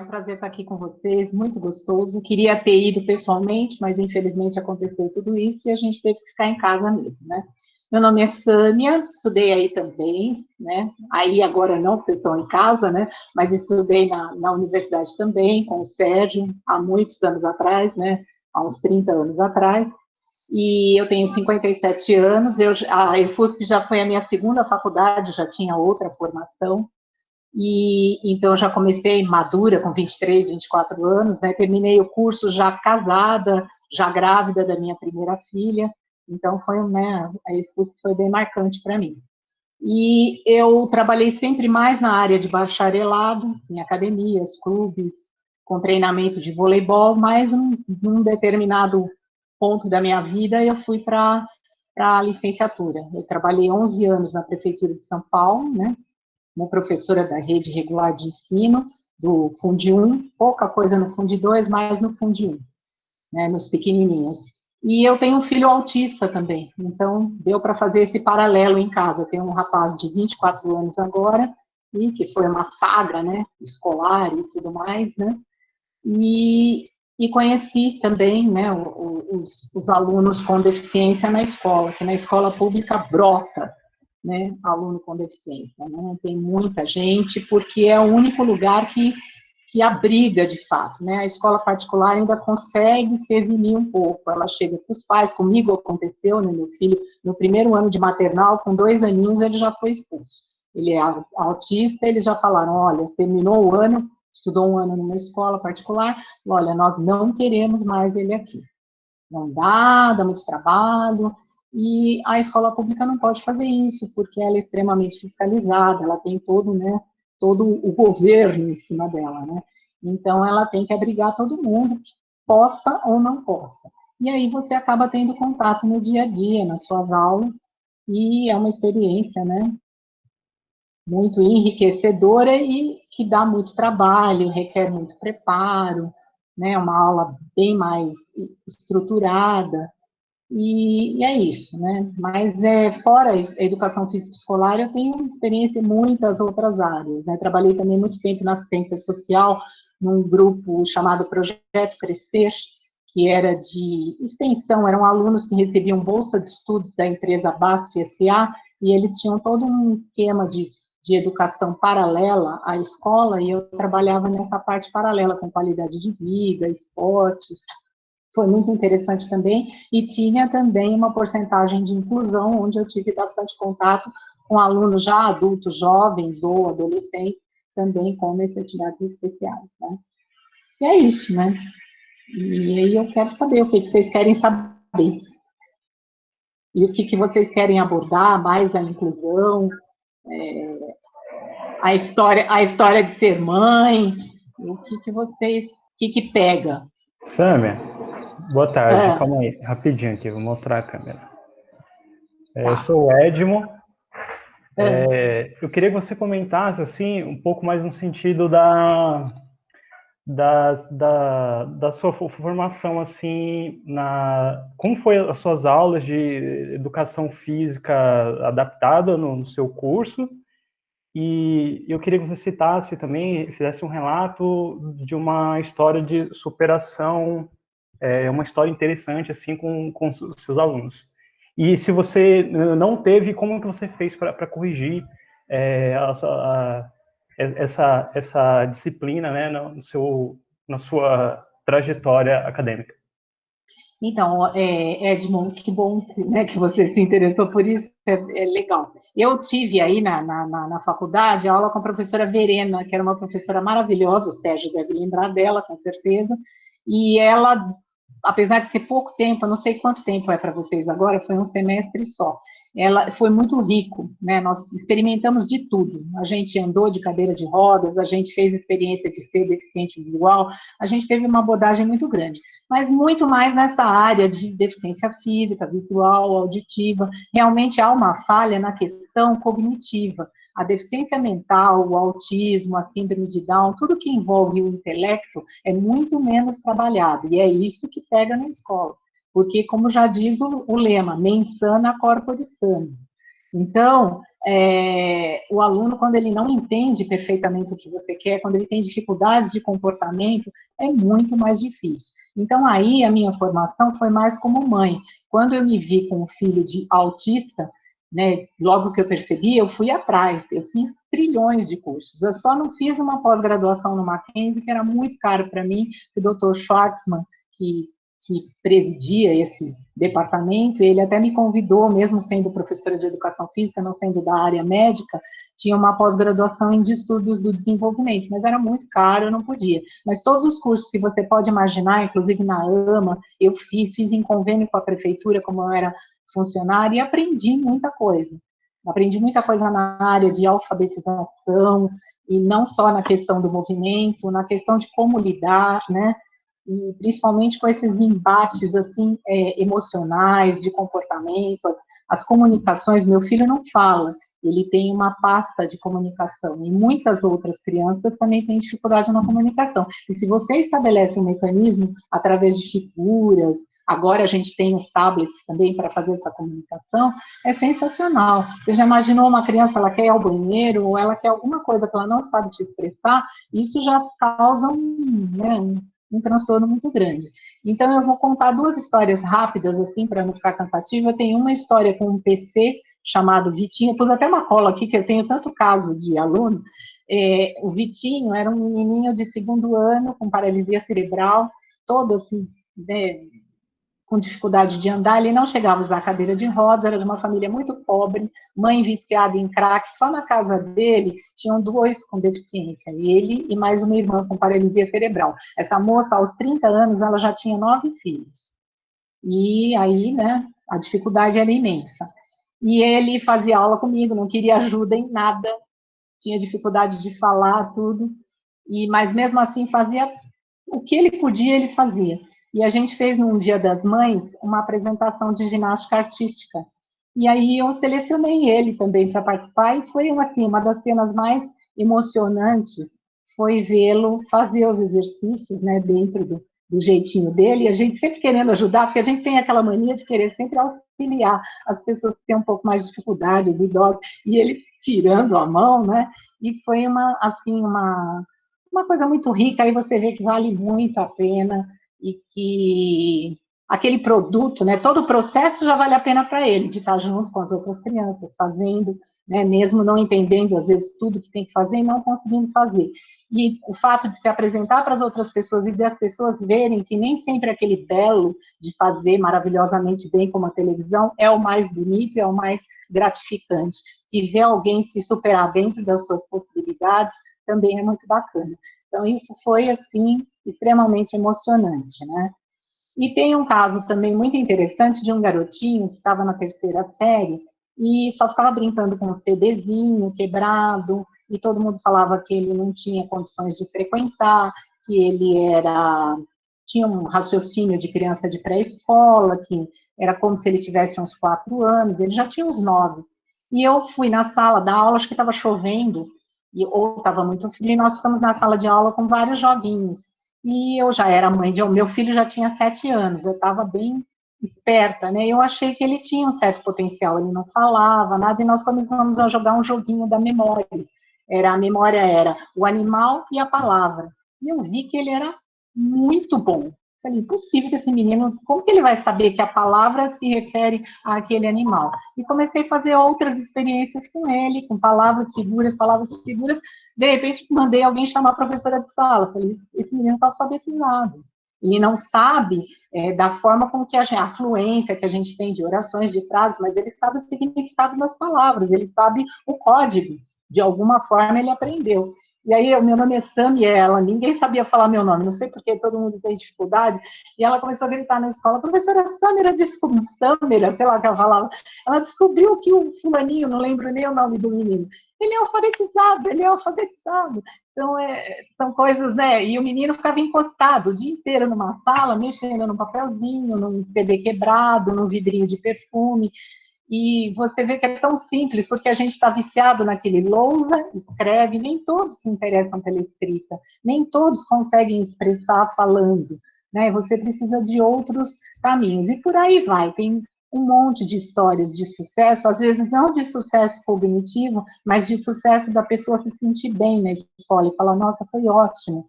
um prazer estar aqui com vocês, muito gostoso. Queria ter ido pessoalmente, mas infelizmente aconteceu tudo isso e a gente teve que ficar em casa mesmo, né? Meu nome é Sâmia, estudei aí também, né? Aí agora não, porque vocês estão em casa, né? Mas estudei na universidade também, com o Sérgio, há muitos anos atrás, né? Há uns 30 anos atrás. E eu tenho 57 anos, a EFUSP já foi a minha segunda faculdade, já tinha outra formação. E então eu já comecei madura, com 23, 24 anos, né? Terminei o curso já casada, já grávida da minha primeira filha. Então foi, né, a EFUSP foi bem marcante para mim. E eu trabalhei sempre mais na área de bacharelado, em academias, clubes, com treinamento de voleibol, mas num determinado ponto da minha vida eu fui para a licenciatura. Eu trabalhei 11 anos na Prefeitura de São Paulo, né? Uma professora da rede regular de ensino, do Fundi 1, pouca coisa no Fundi 2, mais no Fundi 1, né, nos pequenininhos. E eu tenho um filho autista também, então deu para fazer esse paralelo em casa. Eu tenho um rapaz de 24 anos agora, e que foi uma saga, né, escolar e tudo mais, né, e conheci também, né, os alunos com deficiência na escola, que na escola pública brota, né, aluno com deficiência, né? Tem muita gente, porque é o único lugar que abriga de fato, né? A escola particular ainda consegue se eximir um pouco, ela chega para os pais, comigo aconteceu, né, meu filho, no primeiro ano de maternal, com 2 aninhos, ele já foi expulso. Ele é autista, eles já falaram, olha, terminou o ano, estudou um ano numa escola particular, olha, nós não queremos mais ele aqui. Não dá muito trabalho, e a escola pública não pode fazer isso, porque ela é extremamente fiscalizada, ela tem todo, né, todo o governo em cima dela, né? Então, ela tem que abrigar todo mundo, que possa ou não possa. E aí você acaba tendo contato no dia a dia, nas suas aulas, e é uma experiência, né, muito enriquecedora e que dá muito trabalho, requer muito preparo, né, uma aula bem mais estruturada, e é isso, né? Mas fora a educação física escolar, eu tenho experiência em muitas outras áreas, né? Trabalhei também muito tempo na assistência social, num grupo chamado Projeto Crescer, que era de extensão, eram alunos que recebiam bolsa de estudos da empresa BASF S.A., e eles tinham todo um esquema de educação paralela à escola, e eu trabalhava nessa parte paralela, com qualidade de vida, esportes. Foi muito interessante também, e tinha também uma porcentagem de inclusão, onde eu tive bastante contato com alunos já adultos, jovens ou adolescentes, também com necessidades especiais, né? E é isso, né? E aí eu quero saber o que vocês querem saber. E o que vocês querem abordar, mais a inclusão, a história de ser mãe, o que vocês, o que pega? Sâmia, boa tarde, calma aí, rapidinho aqui, vou mostrar a câmera. Tá. Eu sou o Edmo. Eu queria que você comentasse assim, um pouco mais no sentido da sua formação, assim, como foi as suas aulas de educação física adaptada no seu curso, e eu queria que você citasse também, fizesse um relato de uma história de superação, uma história interessante, assim, com os seus alunos. E se você não teve, como que você fez para corrigir essa disciplina, né, na sua trajetória acadêmica? Então, Edmond, que bom, né, que você se interessou por isso, é legal. Eu tive aí na faculdade aula com a professora Verena, que era uma professora maravilhosa, o Sérgio deve lembrar dela, com certeza, e ela, apesar de ser pouco tempo, eu não sei quanto tempo é para vocês agora, foi um semestre só. Ela foi muito rico, né? Nós experimentamos de tudo. A gente andou de cadeira de rodas, a gente fez experiência de ser deficiente visual, a gente teve uma abordagem muito grande, mas muito mais nessa área de deficiência física, visual, auditiva. Realmente há uma falha na questão cognitiva. A deficiência mental, o autismo, a síndrome de Down, tudo que envolve o intelecto é muito menos trabalhado, e é isso que pega na escola. Porque, como já diz o lema, mens sana corpore sano. Então, o aluno, quando ele não entende perfeitamente o que você quer, quando ele tem dificuldades de comportamento, é muito mais difícil. Então, aí, a minha formação foi mais como mãe. Quando eu me vi com um filho de autista, né, logo que eu percebi, eu fui atrás, eu fiz trilhões de cursos. Eu só não fiz uma pós-graduação no Mackenzie, que era muito caro para mim, que o Dr. Schwartzman, que presidia esse departamento, ele até me convidou, mesmo sendo professora de educação física, não sendo da área médica, tinha uma pós-graduação em estudos do desenvolvimento, mas era muito caro, eu não podia. Mas todos os cursos que você pode imaginar, inclusive na AMA, eu fiz em convênio com a prefeitura, como eu era funcionária, e aprendi muita coisa. Aprendi muita coisa na área de alfabetização, e não só na questão do movimento, na questão de como lidar, né? E principalmente com esses embates assim emocionais, de comportamento, as comunicações. Meu filho não fala, ele tem uma pasta de comunicação, e muitas outras crianças também têm dificuldade na comunicação. E se você estabelece um mecanismo através de figuras, agora a gente tem os tablets também para fazer essa comunicação, é sensacional. Você já imaginou uma criança, ela quer ir ao banheiro, ou ela quer alguma coisa que ela não sabe te expressar, isso já causa um transtorno muito grande. Então, eu vou contar duas histórias rápidas, assim, para não ficar cansativa. Eu tenho uma história com um PC chamado Vitinho, eu pus até uma cola aqui, que eu tenho tanto caso de aluno. O Vitinho era um menininho de 2º ano, com paralisia cerebral, todo assim, né, com dificuldade de andar, ele não chegava a usar cadeira de roda, era de uma família muito pobre, mãe viciada em crack, só na casa dele tinham 2 com deficiência, ele e mais uma irmã com paralisia cerebral. Essa moça, aos 30 anos, ela já tinha 9 filhos. E aí, né, a dificuldade era imensa. E ele fazia aula comigo, não queria ajuda em nada, tinha dificuldade de falar, tudo, mas mesmo assim fazia o que ele podia, ele fazia. E a gente fez, num Dia das Mães, uma apresentação de ginástica artística. E aí eu selecionei ele também para participar, e foi assim, uma das cenas mais emocionantes, foi vê-lo fazer os exercícios, né, dentro do jeitinho dele, e a gente sempre querendo ajudar, porque a gente tem aquela mania de querer sempre auxiliar as pessoas que têm um pouco mais de dificuldade, os idosos, e ele tirando a mão, né, e foi uma coisa muito rica, aí você vê que vale muito a pena, e que aquele produto, né, todo o processo já vale a pena para ele, de estar junto com as outras crianças, fazendo, né, mesmo não entendendo, às vezes, tudo que tem que fazer e não conseguindo fazer. E o fato de se apresentar para as outras pessoas e das pessoas verem que nem sempre aquele belo de fazer maravilhosamente bem como a televisão é o mais bonito, é o mais gratificante. E ver alguém se superar dentro das suas possibilidades também é muito bacana. Então, isso foi, assim, extremamente emocionante, né? E tem um caso também muito interessante de um garotinho que estava na 3ª série e só ficava brincando com um CDzinho quebrado, e todo mundo falava que ele não tinha condições de frequentar, que ele tinha um raciocínio de criança de pré-escola, que era como se ele tivesse uns 4 anos, ele já tinha uns 9. E eu fui na sala da aula, acho que estava chovendo, ou estava muito frio, e nós ficamos na sala de aula com vários joguinhos. E eu já era mãe meu filho já tinha 7 anos, eu estava bem esperta, né? Eu achei que ele tinha um certo potencial, ele não falava nada, e nós começamos a jogar um joguinho da memória. A memória era o animal e a palavra. E eu vi que ele era muito bom. Falei, impossível que esse menino, como que ele vai saber que a palavra se refere àquele animal? E comecei a fazer outras experiências com ele, com palavras, figuras, de repente mandei alguém chamar a professora de sala, falei, esse menino está alfabetizado. Ele não sabe da forma como que a fluência que a gente tem de orações, de frases, mas ele sabe o significado das palavras, ele sabe o código, de alguma forma ele aprendeu. E aí, o meu nome é Samiela, ninguém sabia falar meu nome, não sei porque todo mundo tem dificuldade, e ela começou a gritar na escola, professora Samira, Samira, sei lá o que ela falava, ela descobriu que o fulaninho, não lembro nem o nome do menino, ele é alfabetizado, ele é alfabetizado. Então, são coisas, né? E o menino ficava encostado o dia inteiro numa sala, mexendo num papelzinho, num CD quebrado, num vidrinho de perfume. E você vê que é tão simples, porque a gente está viciado naquele lousa, escreve, nem todos se interessam pela escrita, nem todos conseguem expressar falando, né? Você precisa de outros caminhos. E por aí vai, tem um monte de histórias de sucesso, às vezes não de sucesso cognitivo, mas de sucesso da pessoa se sentir bem na escola e falar, nossa, foi ótimo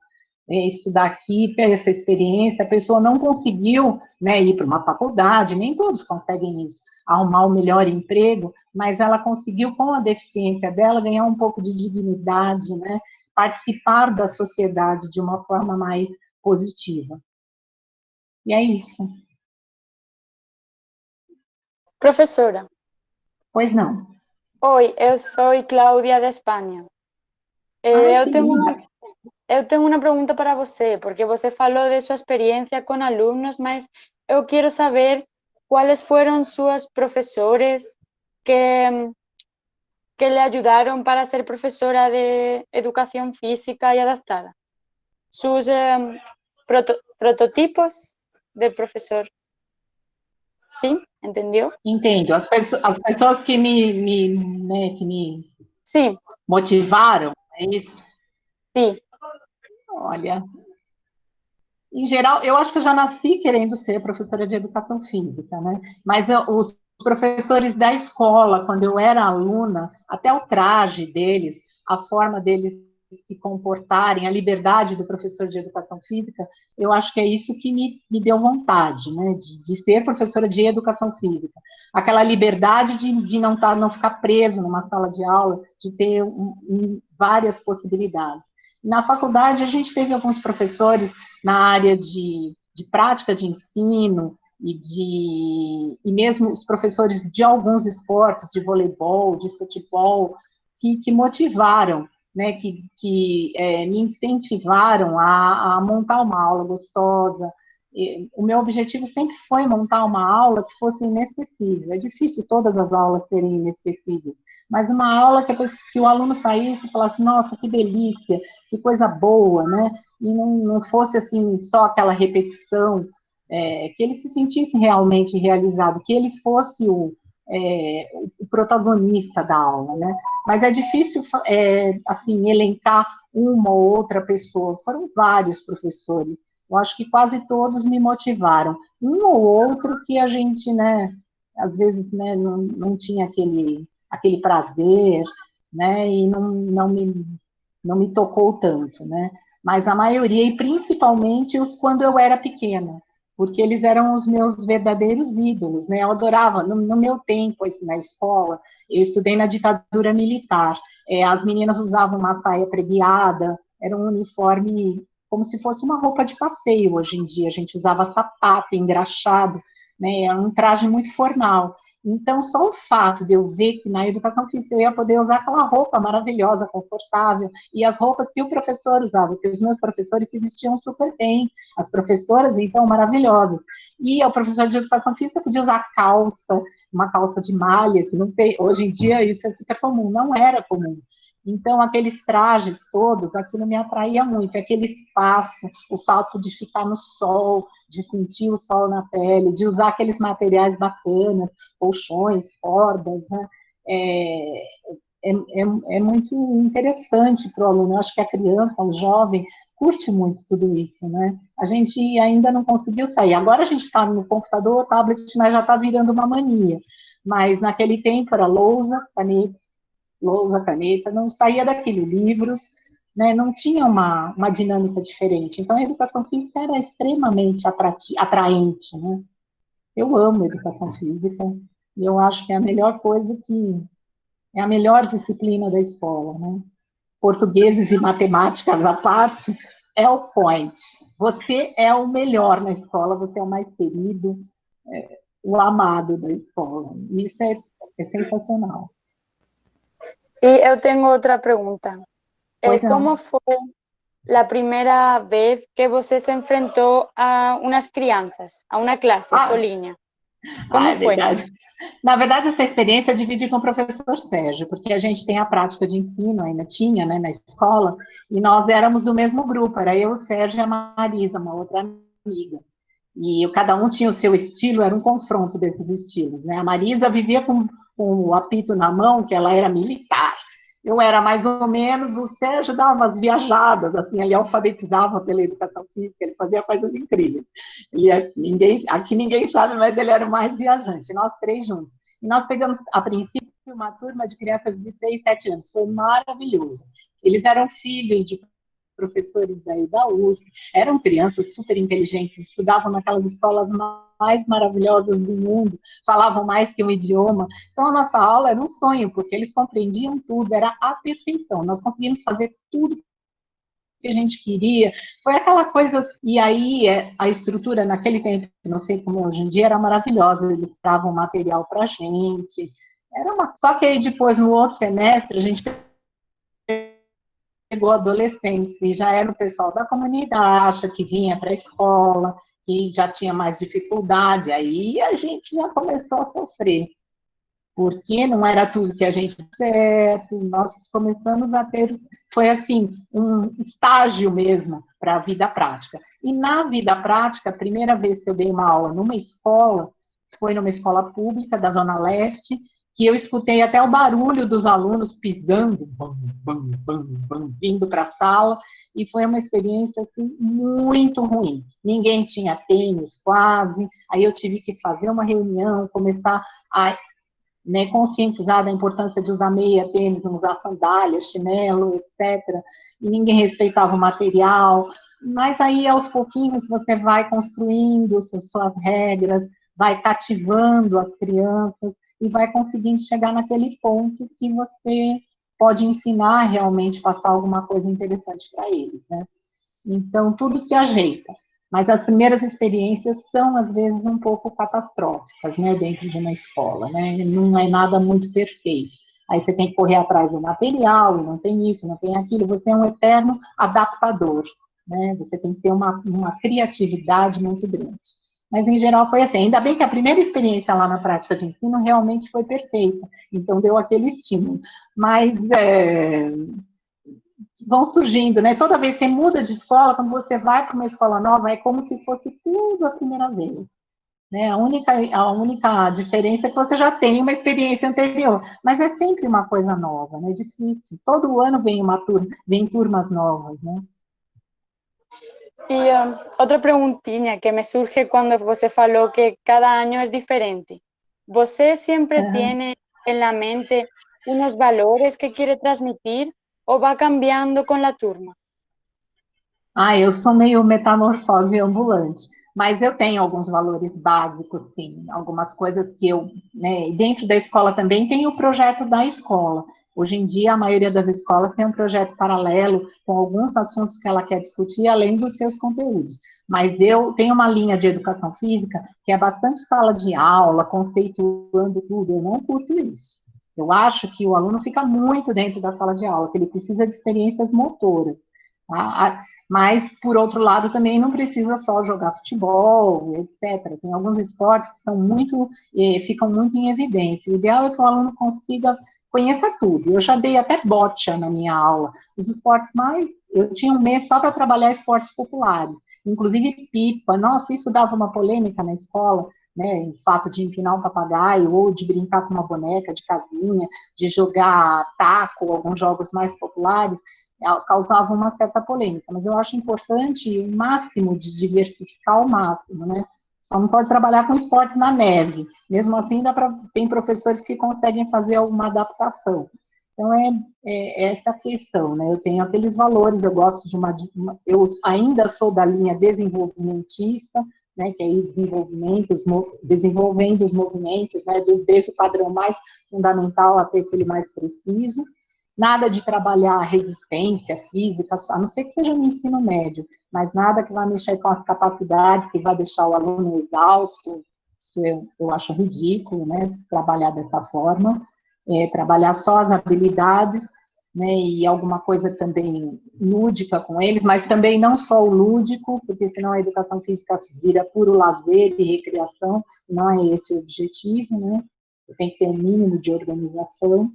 estudar aqui, ter essa experiência, a pessoa não conseguiu, né, ir para uma faculdade, nem todos conseguem isso, arrumar o melhor emprego, mas ela conseguiu, com a deficiência dela, ganhar um pouco de dignidade, né, participar da sociedade de uma forma mais positiva. E é isso. Professora. Pois não. Oi, eu sou Cláudia da Espanha. Ai, Eu tenho uma pergunta para você, porque você falou de sua experiência com alunos, mas eu quero saber quais foram suas professores que le ajudaram para ser professora de educação física e adaptada. Sus prototipos de professor. Sim? Entendeu? Entendo. As pessoas que me Sim. motivaram, é isso? Sim. Olha, em geral, eu acho que eu já nasci querendo ser professora de educação física, né? Mas os professores da escola, quando eu era aluna, até o traje deles, a forma deles se comportarem, a liberdade do professor de educação física, eu acho que é isso que me deu vontade, né? De ser professora de educação física. Aquela liberdade de não ficar preso numa sala de aula, de ter várias possibilidades. Na faculdade, a gente teve alguns professores na área de prática de ensino e mesmo os professores de alguns esportes, de voleibol, de futebol, que motivaram, né, que me incentivaram a montar uma aula gostosa. O meu objetivo sempre foi montar uma aula que fosse inesquecível. É difícil todas as aulas serem inesquecíveis, mas uma aula que o aluno saísse e falasse, nossa, que delícia, que coisa boa, né? E não fosse assim só aquela repetição, que ele se sentisse realmente realizado, que ele fosse o protagonista da aula, né? Mas é difícil, assim, elencar uma ou outra pessoa. Foram vários professores. Eu acho que quase todos me motivaram. Um ou outro que a gente, né, às vezes, né, não tinha aquele prazer, né, e não me tocou tanto, né? Mas a maioria, e principalmente os quando eu era pequena, porque eles eram os meus verdadeiros ídolos, né? Eu adorava, no meu tempo na escola, eu estudei na ditadura militar, as meninas usavam uma saia preguiada, era um uniforme como se fosse uma roupa de passeio hoje em dia, a gente usava sapato engraxado, né? Era um traje muito formal. Então, só o fato de eu ver que na educação física eu ia poder usar aquela roupa maravilhosa, confortável, e as roupas que o professor usava, porque os meus professores se vestiam super bem, as professoras, então, maravilhosas. E o professor de educação física podia usar calça, uma calça de malha, que não tem, hoje em dia isso é super comum, não era comum. Então, aqueles trajes todos, aquilo me atraía muito, aquele espaço, o fato de ficar no sol, de sentir o sol na pele, de usar aqueles materiais bacanas, colchões, cordas, né? É muito interessante para o aluno. Eu acho que a criança, o jovem, curte muito tudo isso, né? A gente ainda não conseguiu sair. Agora a gente está no computador, tablet, mas já está virando uma mania. Mas naquele tempo era lousa, caneta, não saía daquele livros, né, não tinha uma dinâmica diferente. Então, a educação física era extremamente atraente. Né? Eu amo educação física e eu acho que é a melhor coisa é a melhor disciplina da escola. Né? Portugueses e matemáticas à parte, é o point. Você é o melhor na escola, você é o mais querido, o amado da escola. Isso é sensacional. E eu tenho outra pergunta. Como foi a primeira vez que você se enfrentou a umas crianças, a uma classe solinha? Como foi? Verdade. Na verdade, essa experiência eu dividi com o professor Sérgio, porque a gente tem a prática de ensino, ainda tinha, né, na escola, e nós éramos do mesmo grupo, era eu, o Sérgio e a Marisa, uma outra amiga. E cada um tinha o seu estilo, era um confronto desses estilos, né? A Marisa vivia com o apito na mão, que ela era militar, eu era mais ou menos, o Sérgio dava umas viajadas, assim, ele alfabetizava pela educação física, ele fazia coisas incríveis. Aqui ninguém sabe, mas ele era o mais viajante, nós três juntos. E nós pegamos, a princípio, uma turma de crianças de 6, 7 anos, foi maravilhoso. Eles eram filhos de professores daí da USP, eram crianças super inteligentes, estudavam naquelas escolas mais maravilhosas do mundo, falavam mais que um idioma. Então, a nossa aula era um sonho, porque eles compreendiam tudo, era a perfeição. Nós conseguimos fazer tudo que a gente queria. Foi aquela coisa, e aí a estrutura naquele tempo, não sei como hoje em dia, era maravilhosa, eles davam material para a gente. Só que aí depois, no outro semestre, a gente pegou adolescentes, e já era o pessoal da comunidade, que vinha para a escola, que já tinha mais dificuldade, aí a gente já começou a sofrer, porque não era tudo que a gente certo, nós começamos a ter, foi assim, um estágio mesmo para a vida prática. E na vida prática, a primeira vez que eu dei uma aula numa escola, foi numa escola pública da Zona Leste, que eu escutei até o barulho dos alunos pisando, bam, bam, bam, bam, vindo para a sala, e foi uma experiência assim, muito ruim. Ninguém tinha tênis quase, aí eu tive que fazer uma reunião, começar a conscientizar da importância de usar meia, tênis, não usar sandália, chinelo, etc. E ninguém respeitava o material. Mas aí, aos pouquinhos, você vai construindo suas regras, vai cativando as crianças e vai conseguindo chegar naquele ponto que você pode ensinar realmente, passar alguma coisa interessante para eles, né? Então, tudo se ajeita. Mas as primeiras experiências são, às vezes, um pouco catastróficas, né, dentro de uma escola, né? Não é nada muito perfeito. Aí você tem que correr atrás do material, e não tem isso, não tem aquilo. Você é um eterno adaptador, né? Você tem que ter uma criatividade muito grande. Mas, em geral, foi assim. Ainda bem que a primeira experiência lá na prática de ensino realmente foi perfeita. Então, deu aquele estímulo. Mas vão surgindo, né? Toda vez que você muda de escola, quando você vai para uma escola nova, é como se fosse tudo a primeira vez. Né? A única diferença é que você já tem uma experiência anterior, mas é sempre uma coisa nova, né? É difícil. Todo ano vem turmas novas, né? E outra perguntinha que me surge quando você falou que cada ano é diferente. ¿Você sempre tem na mente uns valores que quer transmitir ou vai cambiando com a turma? Eu sou meio metamorfose ambulante, mas eu tenho alguns valores básicos, sim, algumas coisas que eu, né, dentro da escola também tem o projeto da escola. Hoje em dia, a maioria das escolas tem um projeto paralelo com alguns assuntos que ela quer discutir, além dos seus conteúdos. Mas eu tenho uma linha de educação física que é bastante sala de aula, conceituando tudo, eu não curto isso. Eu acho que o aluno fica muito dentro da sala de aula, que ele precisa de experiências motoras. Tá? Mas, por outro lado, também não precisa só jogar futebol, etc. Tem alguns esportes que são ficam muito em evidência. O ideal é que o aluno consiga conhecer tudo. Eu já dei até bocha na minha aula. Os esportes eu tinha um mês só para trabalhar esportes populares, inclusive pipa. Nossa, isso dava uma polêmica na escola, né? O fato de empinar um papagaio, ou de brincar com uma boneca de casinha, de jogar taco, alguns jogos mais populares, causava uma certa polêmica, mas eu acho importante o máximo de diversificar ao máximo, né? Só não pode trabalhar com esportes na neve. Mesmo assim, tem professores que conseguem fazer alguma adaptação. Então, é essa questão, né? Eu tenho aqueles valores, eu gosto eu ainda sou da linha desenvolvimentista, né? Que é aí desenvolvendo os movimentos, né? Desde o padrão mais fundamental até aquele mais preciso. Nada de trabalhar resistência física, a não ser que seja no ensino médio, mas nada que vai mexer com as capacidades, que vai deixar o aluno exausto. Isso eu acho ridículo, né? Trabalhar dessa forma. Trabalhar só as habilidades, né? E alguma coisa também lúdica com eles, mas também não só o lúdico, porque senão a educação física vira puro lazer e recreação, não é esse o objetivo, né? Tem que ter um mínimo de organização.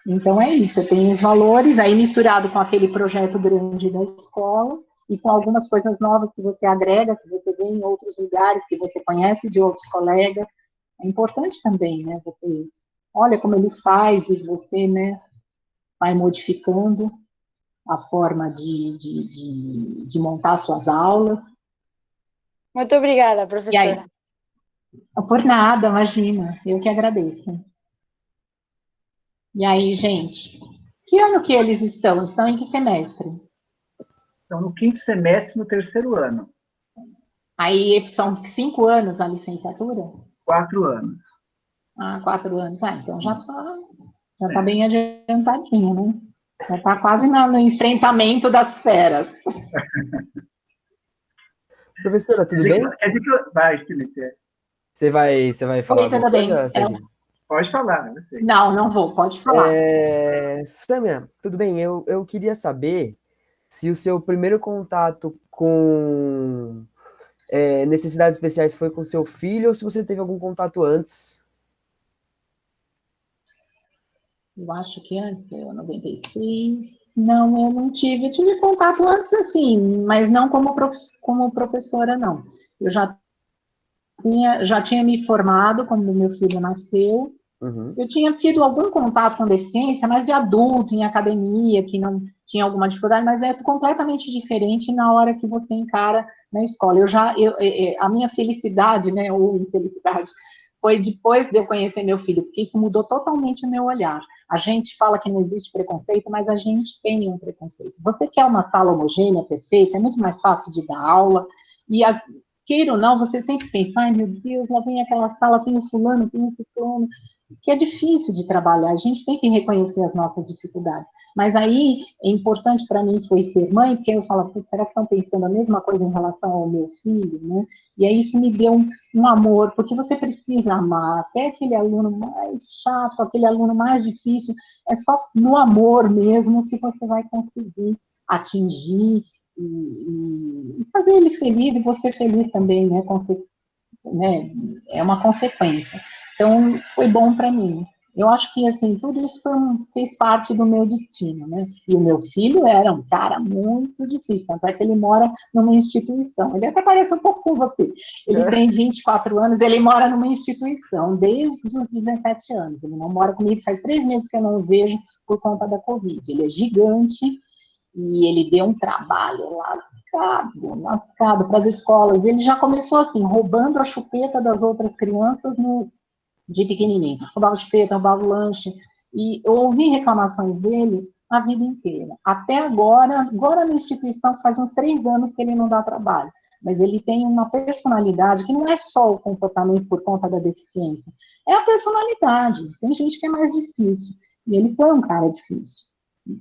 Então, é isso, eu tenho os valores, aí misturado com aquele projeto grande da escola, e com algumas coisas novas que você agrega, que você vê em outros lugares, que você conhece de outros colegas. É importante também, né? Você olha como ele faz, e você, né, vai modificando a forma de montar suas aulas. Muito obrigada, professora. Por nada, imagina, eu que agradeço. E aí, gente, que ano que eles estão? Estão em que semestre? Estão no 5º semestre, no 3º ano. Aí são 5 anos na licenciatura? 4 anos. 4 anos. Então já tá bem adiantadinho, né? Já está quase no enfrentamento das feras. Professora, tudo bem? Vai, Felipe. Você vai falar Oi, tudo bem. Pode falar, né? Não vou, pode falar. Sâmia, tudo bem? Eu queria saber se o seu primeiro contato com necessidades especiais foi com seu filho ou se você teve algum contato antes. Eu acho que antes, 96. Não, eu não tive. Eu tive contato antes, assim, mas não como professora, não. Eu já tinha me formado quando meu filho nasceu. Uhum. Eu tinha tido algum contato com deficiência, mas de adulto, em academia, que não tinha alguma dificuldade, mas é completamente diferente na hora que você encara na escola. A minha felicidade, né, ou infelicidade, foi depois de eu conhecer meu filho, porque isso mudou totalmente o meu olhar. A gente fala que não existe preconceito, mas a gente tem um preconceito. Você quer uma sala homogênea, perfeita, é muito mais fácil de dar aula, e queira ou não, você sempre pensa, ai meu Deus, lá vem aquela sala, tem o fulano, tem o ciclano, que é difícil de trabalhar, a gente tem que reconhecer as nossas dificuldades. Mas aí, é importante para mim foi ser mãe, porque eu falo, será que estão pensando a mesma coisa em relação ao meu filho, né? E aí isso me deu um amor, porque você precisa amar, até aquele aluno mais chato, aquele aluno mais difícil, é só no amor mesmo que você vai conseguir atingir e fazer ele feliz e você feliz também, né? É uma consequência. Então, foi bom para mim. Eu acho que, assim, tudo isso fez parte do meu destino, né? E o meu filho era um cara muito difícil, tanto é que ele mora numa instituição. Ele até parece um pouco com você. Ele tem 24 anos, ele mora numa instituição desde os 17 anos. Ele não mora comigo, faz 3 meses que eu não o vejo por conta da Covid. Ele é gigante e ele deu um trabalho lascado para as escolas. Ele já começou assim, roubando a chupeta das outras crianças de pequenininho. Roubava chupeta, roubava o lanche. E eu ouvi reclamações dele a vida inteira. Até agora na instituição faz uns 3 anos que ele não dá trabalho. Mas ele tem uma personalidade que não é só o comportamento por conta da deficiência, é a personalidade. Tem gente que é mais difícil. E ele foi um cara difícil.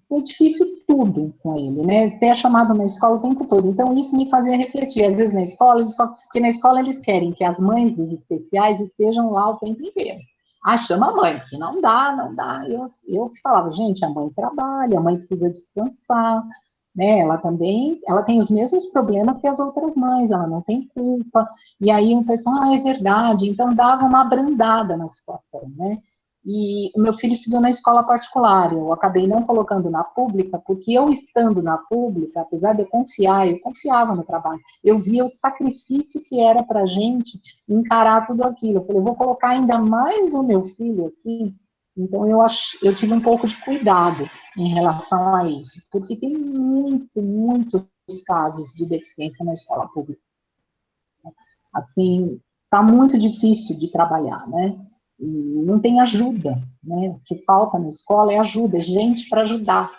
Foi difícil tudo com ele, né? Ser chamado na escola o tempo todo. Então, isso me fazia refletir. Às vezes, na escola, porque na escola eles querem que as mães dos especiais estejam lá o tempo inteiro. Chama a mãe, porque não dá. Eu falava, gente, a mãe trabalha, a mãe precisa descansar, né? Ela tem os mesmos problemas que as outras mães, ela não tem culpa. E aí, o pessoal, é verdade. Então, dava uma abrandada na situação, né? E o meu filho estudou na escola particular, eu acabei não colocando na pública, porque eu estando na pública, apesar de eu confiava no trabalho, eu via o sacrifício que era para a gente encarar tudo aquilo. Eu falei, eu vou colocar ainda mais o meu filho aqui, então eu tive um pouco de cuidado em relação a isso, porque tem muitos casos de deficiência na escola pública. Assim, está muito difícil de trabalhar, né? E não tem ajuda, né? O que falta na escola é ajuda, é gente para ajudar,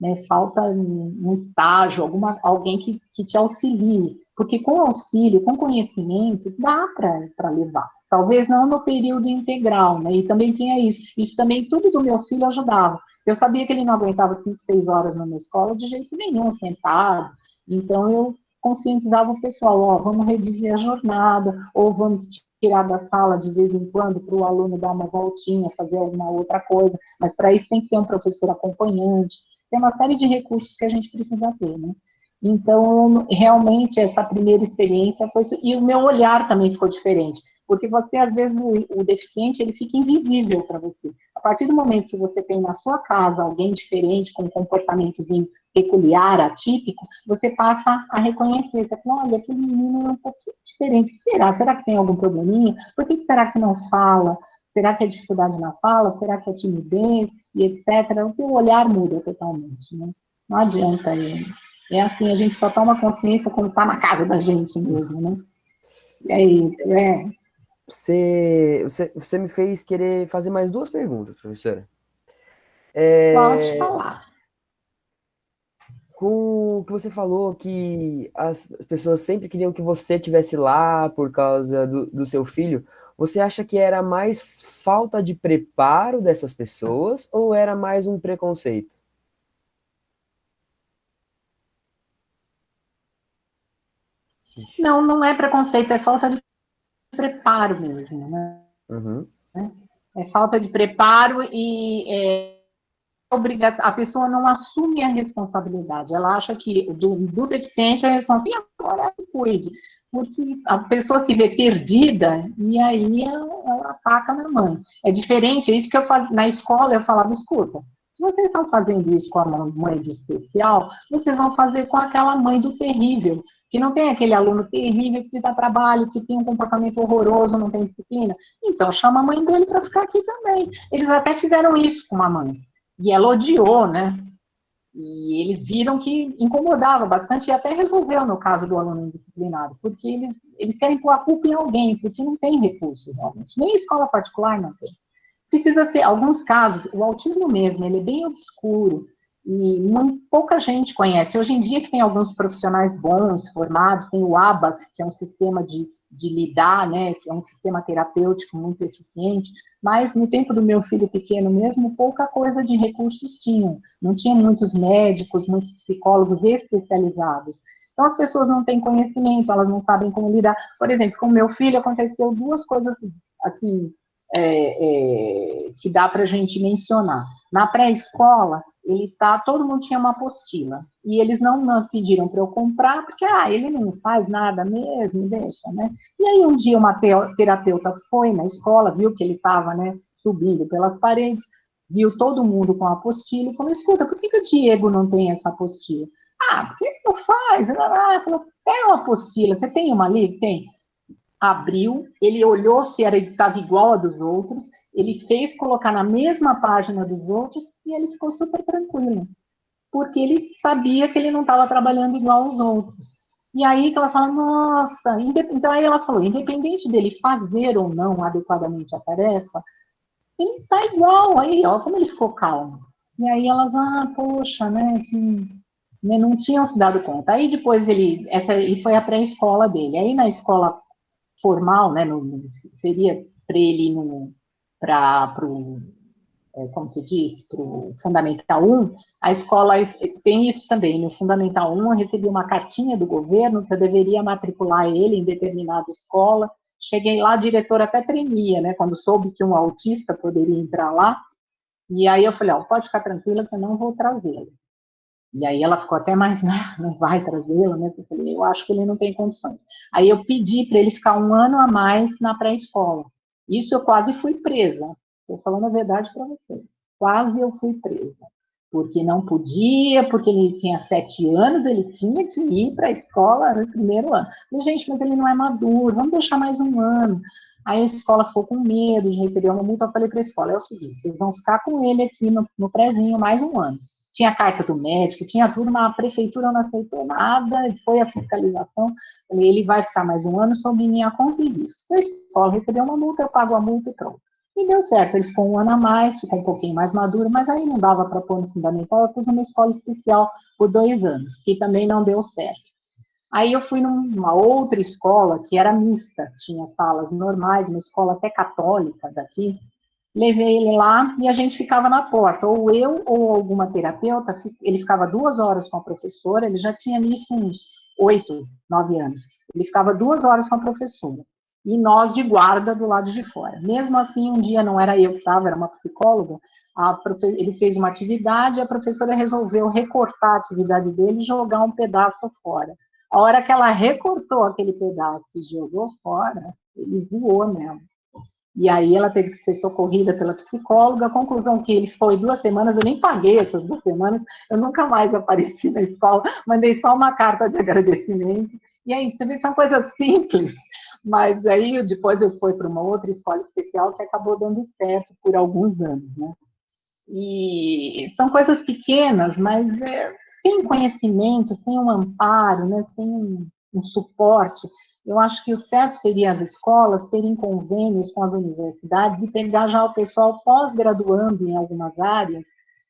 né? Falta um estágio, alguém que te auxilie, porque com auxílio, com conhecimento, dá para levar. Talvez não no período integral, né? E também tinha isso. Isso também, tudo do meu filho ajudava. Eu sabia que ele não aguentava 5, 6 horas numa escola de jeito nenhum, sentado. Então, eu conscientizava o pessoal, vamos reduzir a jornada, ou vamos tirar da sala de vez em quando para o aluno dar uma voltinha, fazer alguma outra coisa, mas para isso tem que ter um professor acompanhante, tem uma série de recursos que a gente precisa ter, né? Então, realmente, essa primeira experiência foi... E o meu olhar também ficou diferente, porque você, às vezes, o deficiente, ele fica invisível para você. A partir do momento que você tem na sua casa alguém diferente, com um comportamentozinho peculiar, atípico, você passa a reconhecer. Você fala, olha, aquele menino é um pouquinho diferente. Será? Será que tem algum probleminha? Por que será que não fala? Será que é dificuldade na fala? Será que é timidez? E etc. O teu olhar muda totalmente, né? Não adianta. É assim, a gente só toma consciência quando está na casa da gente mesmo, né? É isso, é. Você me fez querer fazer mais 2 perguntas, professora. Pode falar. Com o que você falou, que as pessoas sempre queriam que você estivesse lá por causa do seu filho, você acha que era mais falta de preparo dessas pessoas ou era mais um preconceito? Não, não é preconceito, é falta de preparo mesmo, né? Uhum. É falta de preparo e a pessoa não assume a responsabilidade. Ela acha que do deficiente é responsável, e agora se cuide. Porque a pessoa se vê perdida e aí ela ataca na mãe. É diferente, é isso que eu fazia na escola, eu falava, escuta, se vocês estão fazendo isso com a mãe do especial, vocês vão fazer com aquela mãe do terrível, que não tem aquele aluno terrível que te dá trabalho, que tem um comportamento horroroso, não tem disciplina. Então, chama a mãe dele para ficar aqui também. Eles até fizeram isso com a mãe. E ela odiou, né? E eles viram que incomodava bastante e até resolveu no caso do aluno indisciplinado, porque eles querem pôr a culpa em alguém, porque não tem recursos, realmente. Nem escola particular não tem. Precisa ser, alguns casos, o autismo mesmo, ele é bem obscuro e pouca gente conhece. Hoje em dia que tem alguns profissionais bons, formados, tem o ABA, que é um sistema de lidar, né, que é um sistema terapêutico muito eficiente, mas no tempo do meu filho pequeno mesmo, pouca coisa de recursos tinham. Não tinha muitos médicos, muitos psicólogos especializados. Então, as pessoas não têm conhecimento, elas não sabem como lidar. Por exemplo, com o meu filho aconteceu 2 coisas assim, que dá para a gente mencionar. Na pré-escola, todo mundo tinha uma apostila, e eles não pediram para eu comprar, porque ele não faz nada mesmo, deixa, né? E aí um dia uma terapeuta foi na escola, viu que ele estava, né, subindo pelas paredes, viu todo mundo com a apostila e falou, escuta, por que o Diego não tem essa apostila? Por que não faz? Ela falou, pega uma apostila, você tem uma ali? Tem. Abriu, ele olhou se estava igual a dos outros, ele fez colocar na mesma página dos outros e ele ficou super tranquilo, porque ele sabia que ele não estava trabalhando igual aos outros. E aí que ela fala, nossa, então aí ela falou, independente dele fazer ou não adequadamente a tarefa, ele está igual, aí, ó, como ele ficou calmo. E aí elas, poxa, né, que não tinham se dado conta. Aí depois ele foi a pré-escola dele, aí na escola formal, né, seria para ele ir para o, como se diz, para o Fundamental 1, a escola tem isso também. No Fundamental 1, eu recebi uma cartinha do governo que eu deveria matricular ele em determinada escola. Cheguei lá, a diretora até tremia, né, quando soube que um autista poderia entrar lá. E aí eu falei, pode ficar tranquila que eu não vou trazê-lo. E aí ela ficou até mais, não vai trazê-la, né? Eu falei, eu acho que ele não tem condições. Aí eu pedi para ele ficar 1 ano a mais na pré-escola. Isso eu quase fui presa. Estou falando a verdade para vocês. Quase eu fui presa. Porque não podia, porque ele tinha 7 anos, ele tinha que ir para a escola no primeiro ano. Falei, gente, mas ele não é maduro, vamos deixar mais 1 ano. Aí a escola ficou com medo de receber uma multa. Eu falei para a escola, é o seguinte, vocês vão ficar com ele aqui no prézinho mais 1 ano. Tinha carta do médico, tinha tudo, mas a prefeitura não aceitou nada, foi a fiscalização, ele vai ficar mais 1 ano sob minha conta e risco. Se a escola receber uma multa, eu pago a multa e pronto. E deu certo, ele ficou 1 ano a mais, ficou um pouquinho mais maduro, mas aí não dava para pôr no fundamental, eu pus uma escola especial por 2 anos, que também não deu certo. Aí eu fui numa outra escola, que era mista, tinha salas normais, uma escola até católica daqui. Levei ele lá e a gente ficava na porta, ou eu ou alguma terapeuta, ele ficava 2 horas com a professora, ele já tinha nisso uns 8, 9 anos, ele ficava 2 horas com a professora, e nós de guarda do lado de fora. Mesmo assim, um dia não era eu que estava, era uma psicóloga, ele fez uma atividade, a professora resolveu recortar a atividade dele e jogar um pedaço fora. A hora que ela recortou aquele pedaço e jogou fora, ele voou mesmo. E aí ela teve que ser socorrida pela psicóloga, a conclusão que ele foi 2 semanas, eu nem paguei essas 2 semanas, eu nunca mais apareci na escola, mandei só uma carta de agradecimento, e aí, você vê, são coisas simples, Mas aí depois eu fui para uma outra escola especial que acabou dando certo por alguns anos, né? E são coisas pequenas, mas sem conhecimento, sem um amparo, né, sem um suporte, eu acho que o certo seria as escolas terem convênios com as universidades e pegar já o pessoal pós-graduando em algumas áreas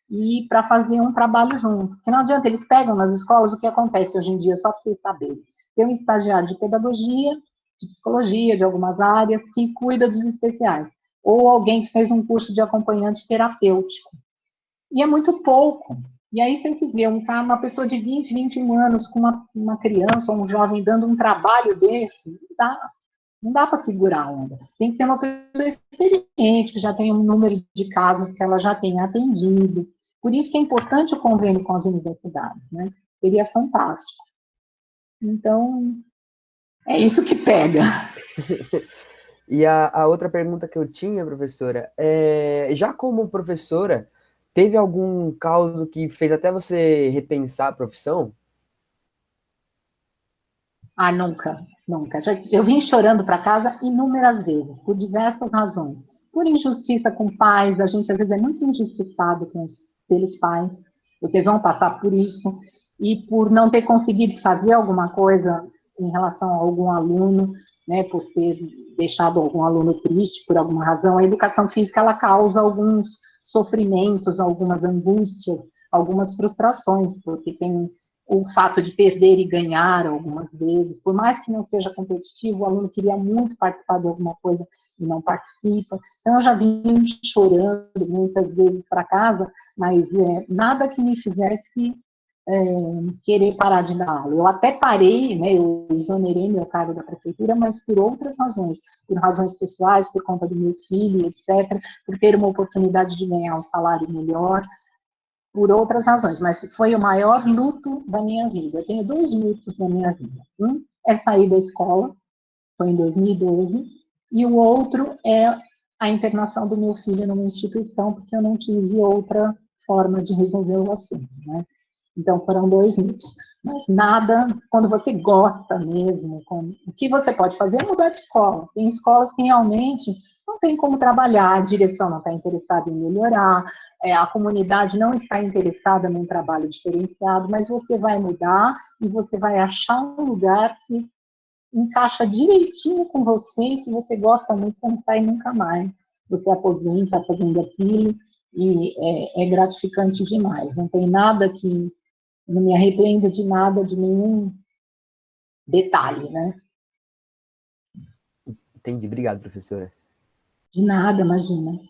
e para fazer um trabalho junto. Porque não adianta, eles pegam nas escolas o que acontece hoje em dia, só para vocês saberem. Tem um estagiário de pedagogia, de psicologia, de algumas áreas, que cuida dos especiais. Ou alguém que fez um curso de acompanhante terapêutico. E é muito pouco. E aí você se vê uma pessoa de 20, 21 anos com uma criança ou um jovem dando um trabalho desse, não dá para segurar a onda. Tem que ser uma pessoa experiente, que já tem um número de casos que ela já tem atendido. Por isso que é importante o convênio com as universidades, né? Seria fantástico. Então, é isso que pega. E a outra pergunta que eu tinha, professora, já como professora, teve algum caso que fez até você repensar a profissão? Ah, nunca, nunca. Eu vim chorando para casa inúmeras vezes, por diversas razões. Por injustiça com pais, a gente às vezes é muito injustiçado pelos pais, vocês vão passar por isso, e por não ter conseguido fazer alguma coisa em relação a algum aluno, né, por ter deixado algum aluno triste por alguma razão. A educação física, ela causa alguns sofrimentos, algumas angústias, algumas frustrações, porque tem o fato de perder e ganhar algumas vezes, por mais que não seja competitivo, o aluno queria muito participar de alguma coisa e não participa. Então, eu já vim chorando muitas vezes para casa, mas nada que me fizesse querer parar de dar aula. Eu até parei, né, eu exonerei meu cargo da prefeitura, mas por outras razões, por razões pessoais, por conta do meu filho, etc., por ter uma oportunidade de ganhar um salário melhor, por outras razões, mas foi o maior luto da minha vida. Eu tenho 2 lutos na minha vida. Um é sair da escola, foi em 2012, e o outro é a internação do meu filho numa instituição, porque eu não tive outra forma de resolver o assunto, né? Então, foram 2 lutos. Mas nada, quando você gosta mesmo, o que você pode fazer é mudar de escola. Tem escolas que realmente não tem como trabalhar, a direção não está interessada em melhorar, a comunidade não está interessada num trabalho diferenciado, mas você vai mudar e você vai achar um lugar que encaixa direitinho com você, e se você gosta muito, você não sai nunca mais. Você aposenta fazendo aquilo, e é gratificante demais. Não tem nada que... Não me arrependo de nada, de nenhum detalhe, né? Entendi. Obrigado, professora. De nada, imagina.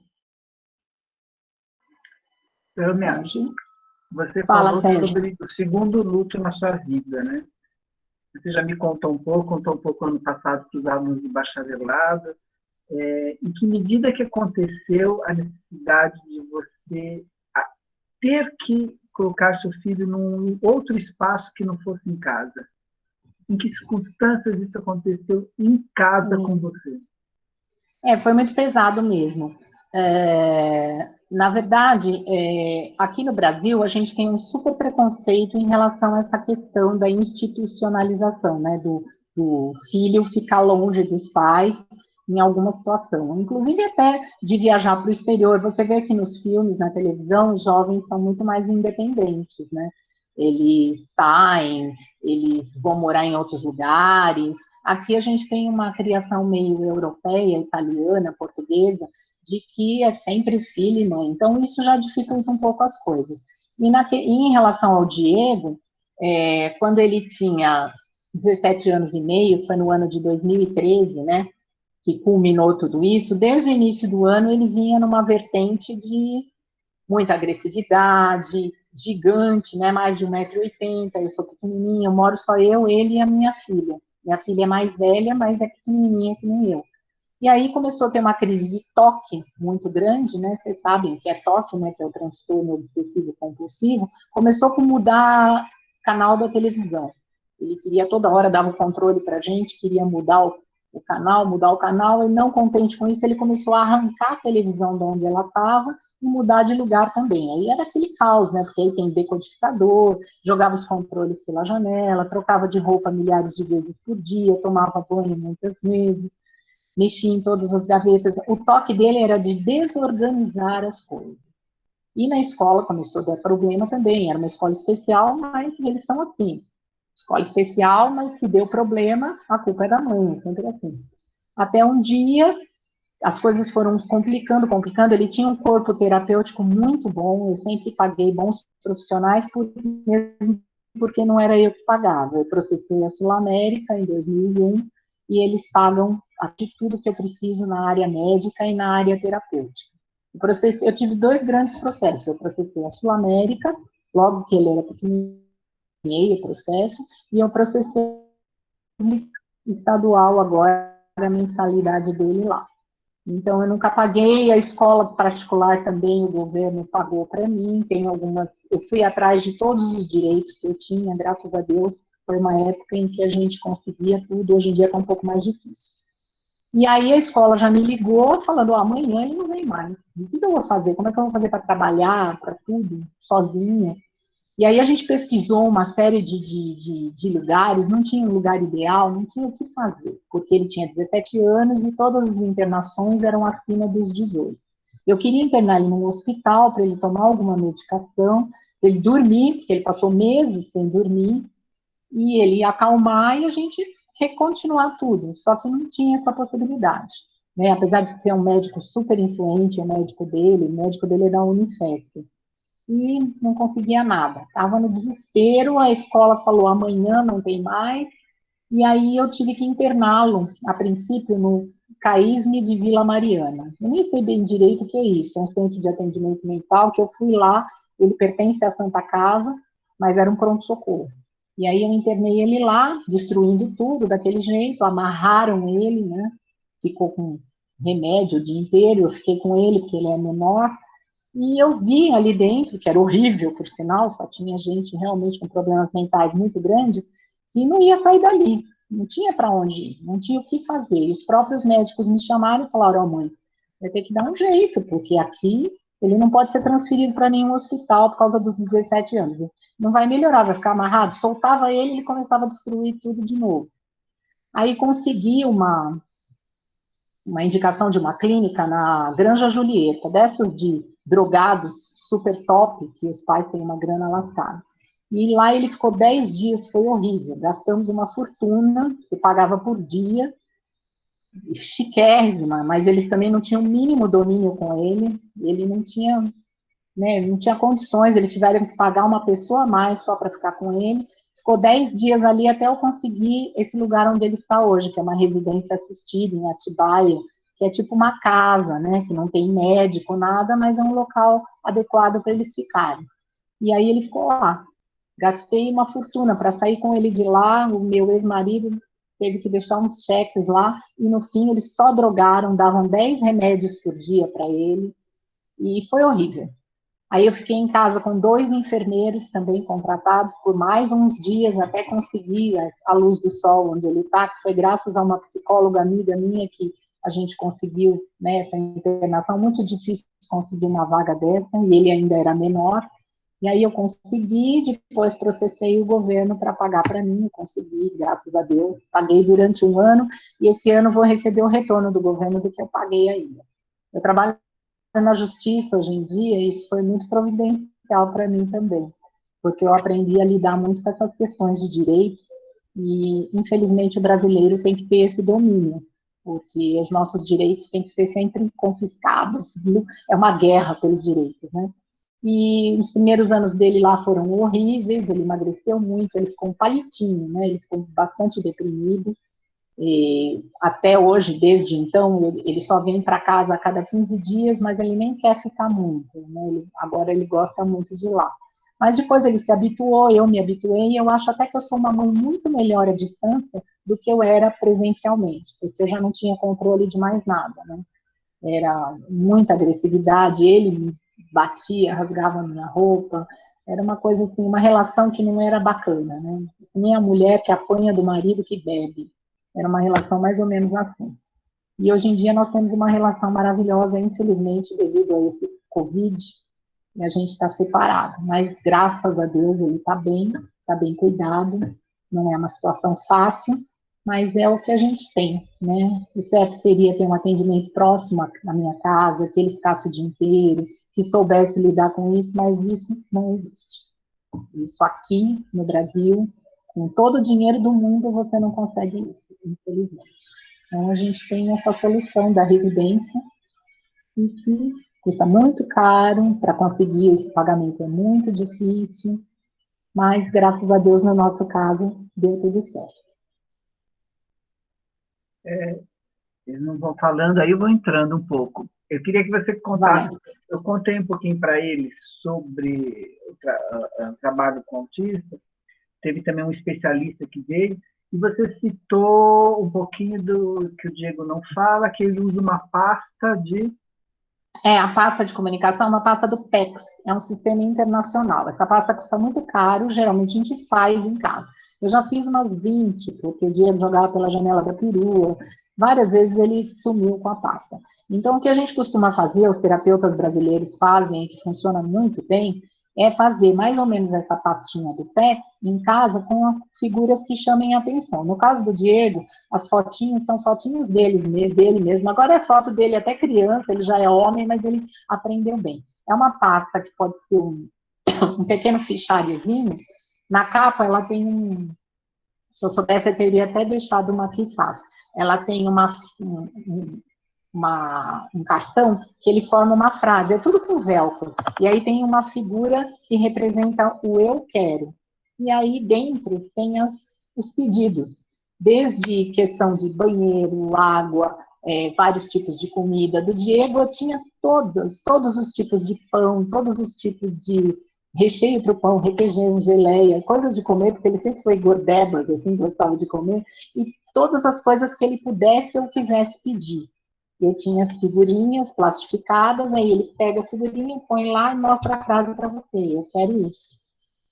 Imagina. Você Fala, falou sobre o segundo luto na sua vida, né? Você já me contou um pouco ano passado para os alunos de bacharelado. Em que medida que aconteceu a necessidade de você ter que colocar seu filho num outro espaço que não fosse em casa? Em que circunstâncias isso aconteceu em casa com você? Foi muito pesado mesmo. Na verdade, aqui no Brasil, a gente tem um super preconceito em relação a essa questão da institucionalização, né, do filho ficar longe dos pais em alguma situação. Inclusive até de viajar para o exterior. Você vê que nos filmes, na televisão, os jovens são muito mais independentes, né? Eles saem, eles vão morar em outros lugares. Aqui a gente tem uma criação meio europeia, italiana, portuguesa, de que é sempre filho e mãe. Então, isso já dificulta um pouco as coisas. E em relação ao Diego, quando ele tinha 17 anos e meio, foi no ano de 2013, né, que culminou tudo isso, desde o início do ano ele vinha numa vertente de muita agressividade, gigante, né, mais de 1,80 m, eu sou pequenininha, eu moro só eu, ele e a minha filha. Minha filha é mais velha, mas é pequenininha que nem eu. E aí começou a ter uma crise de toque muito grande, né? Vocês sabem o que é toque, né? Que é o transtorno obsessivo compulsivo. Começou com mudar canal da televisão. Ele queria toda hora, dava o controle para a gente, queria mudar o canal, mudar o canal, e não contente com isso, ele começou a arrancar a televisão de onde ela estava e mudar de lugar também. Aí era aquele caos, né? Porque aí tem decodificador, jogava os controles pela janela, trocava de roupa milhares de vezes por dia, tomava banho muitas vezes, mexia em todas as gavetas. O toque dele era de desorganizar as coisas. E na escola começou a dar problema também, era uma escola especial, mas eles são assim. Escola especial, mas se deu problema, a culpa é da mãe, sempre assim. Até um dia, as coisas foram complicando, ele tinha um corpo terapêutico muito bom, eu sempre paguei bons profissionais, mesmo porque não era eu que pagava. Eu processei a Sul América em 2001, e eles pagam aqui tudo que eu preciso na área médica e na área terapêutica. Eu tive 2 grandes processos, eu processei a Sul América, logo que ele era pequenininho, o processo, e eu processei estadual agora, a mensalidade dele lá. Então, eu nunca paguei, a escola particular também, o governo pagou para mim, tem algumas, eu fui atrás de todos os direitos que eu tinha, graças a Deus, foi uma época em que a gente conseguia tudo, hoje em dia está um pouco mais difícil. E aí a escola já me ligou, falando, amanhã ele não vem mais, o que eu vou fazer, como é que eu vou fazer para trabalhar, para tudo, sozinha? E aí a gente pesquisou uma série de lugares, não tinha um lugar ideal, não tinha o que fazer, porque ele tinha 17 anos e todas as internações eram acima dos 18. Eu queria internar ele num hospital para ele tomar alguma medicação, para ele dormir, porque ele passou meses sem dormir, e ele ia acalmar e a gente recontinuar tudo, só que não tinha essa possibilidade. Né? Apesar de ser um médico super influente, o médico dele é da Unifesp, e não conseguia nada. Estava no desespero, a escola falou, amanhã não tem mais, e aí eu tive que interná-lo, a princípio, no CAISM de Vila Mariana. Eu nem sei bem direito o que é isso, é um centro de atendimento mental, que eu fui lá, ele pertence à Santa Casa, mas era um pronto-socorro. E aí eu internei ele lá, destruindo tudo daquele jeito, amarraram ele, né? Ficou com remédio o dia inteiro, eu fiquei com ele, porque ele é menor, e eu vi ali dentro, que era horrível, por sinal, só tinha gente realmente com problemas mentais muito grandes, que não ia sair dali, não tinha para onde ir, não tinha o que fazer. E os próprios médicos me chamaram e falaram, mãe, vai ter que dar um jeito, porque aqui ele não pode ser transferido para nenhum hospital por causa dos 17 anos. Não vai melhorar, vai ficar amarrado. Soltava ele, ele começava a destruir tudo de novo. Aí consegui uma indicação de uma clínica na Granja Julieta, dessas de drogados super top, que os pais têm uma grana lascada. E lá ele ficou 10 dias, foi horrível, gastamos uma fortuna, que pagava por dia, chiquérrima, mas eles também não tinham o mínimo domínio com ele não tinha, né, não tinha condições, eles tiveram que pagar uma pessoa a mais só para ficar com ele, ficou 10 dias ali até eu conseguir esse lugar onde ele está hoje, que é uma residência assistida em Atibaia, que é tipo uma casa, né, que não tem médico, nada, mas é um local adequado para eles ficarem. E aí ele ficou lá. Gastei uma fortuna para sair com ele de lá, o meu ex-marido teve que deixar uns cheques lá, e no fim eles só drogaram, davam 10 remédios por dia para ele, e foi horrível. Aí eu fiquei em casa com 2 enfermeiros também contratados por mais uns dias, até conseguir a luz do sol onde ele está, que foi graças a uma psicóloga amiga minha que a gente conseguiu, né, essa internação. Muito difícil conseguir uma vaga dessa, e ele ainda era menor. E aí eu consegui, depois processei o governo para pagar para mim, consegui, graças a Deus, paguei durante um ano, e esse ano vou receber o retorno do governo do que eu paguei ainda. Eu trabalho na justiça hoje em dia, e isso foi muito providencial para mim também, porque eu aprendi a lidar muito com essas questões de direito, e infelizmente o brasileiro tem que ter esse domínio, porque os nossos direitos têm que ser sempre confiscados, viu? É uma guerra pelos direitos, né? E os primeiros anos dele lá foram horríveis, ele emagreceu muito, ele ficou um palitinho, né? Ele ficou bastante deprimido, e até hoje, desde então, ele só vem para casa a cada 15 dias, mas ele nem quer ficar muito, né? Agora ele gosta muito de ir lá. Mas depois ele se habituou, eu me habituei, e eu acho até que eu sou uma mãe muito melhor à distância do que eu era presencialmente, porque eu já não tinha controle de mais nada, né? Era muita agressividade, ele me batia, rasgava a minha roupa, era uma coisa assim, uma relação que não era bacana, né? Nem a mulher que apanha do marido que bebe. Era uma relação mais ou menos assim. E hoje em dia nós temos uma relação maravilhosa, infelizmente, devido a esse Covid, e a gente está separado. Mas, graças a Deus, ele está bem cuidado, não é uma situação fácil, mas é o que a gente tem, né? O certo seria ter um atendimento próximo na minha casa, que ele ficasse o dia inteiro, que soubesse lidar com isso, mas isso não existe. Isso aqui, no Brasil, com todo o dinheiro do mundo, você não consegue isso, infelizmente. Então, a gente tem essa solução da residência, e que custa muito caro, para conseguir esse pagamento é muito difícil, mas, graças a Deus, no nosso caso, deu tudo certo. Eles não vão falando, aí eu vou entrando um pouco. Eu queria que você contasse, eu contei um pouquinho para eles sobre o trabalho com autista, teve também um especialista que veio, e você citou um pouquinho do que o Diego não fala, que ele usa uma pasta de... A pasta de comunicação é uma pasta do PEX, é um sistema internacional. Essa pasta custa muito caro, geralmente a gente faz em casa. Eu já fiz umas 20, porque o Diego jogava pela janela da perua, várias vezes ele sumiu com a pasta. Então, o que a gente costuma fazer, os terapeutas brasileiros fazem, e que funciona muito bem, é fazer mais ou menos essa pastinha do PEX em casa com figuras que chamem a atenção. No caso do Diego, as fotinhos são fotinhos dele mesmo. Agora é foto dele até criança, ele já é homem, mas ele aprendeu bem. É uma pasta que pode ser um pequeno fichariozinho. Na capa, ela tem se eu soubesse, eu teria até deixado uma aqui fácil. Ela tem um cartão que ele forma uma frase, é tudo com velcro. E aí tem uma figura que representa o eu quero. E aí dentro tem os pedidos, desde questão de banheiro, água, vários tipos de comida. Do Diego eu tinha todos os tipos de pão, todos os tipos de recheio para o pão, requeijão, geleia, coisas de comer, porque ele sempre foi gordebas, assim, gostava de comer, e todas as coisas que ele pudesse ou quisesse pedir. Eu tinha as figurinhas plastificadas, aí ele pega a figurinha, põe lá e mostra a frase para você. Eu quero isso,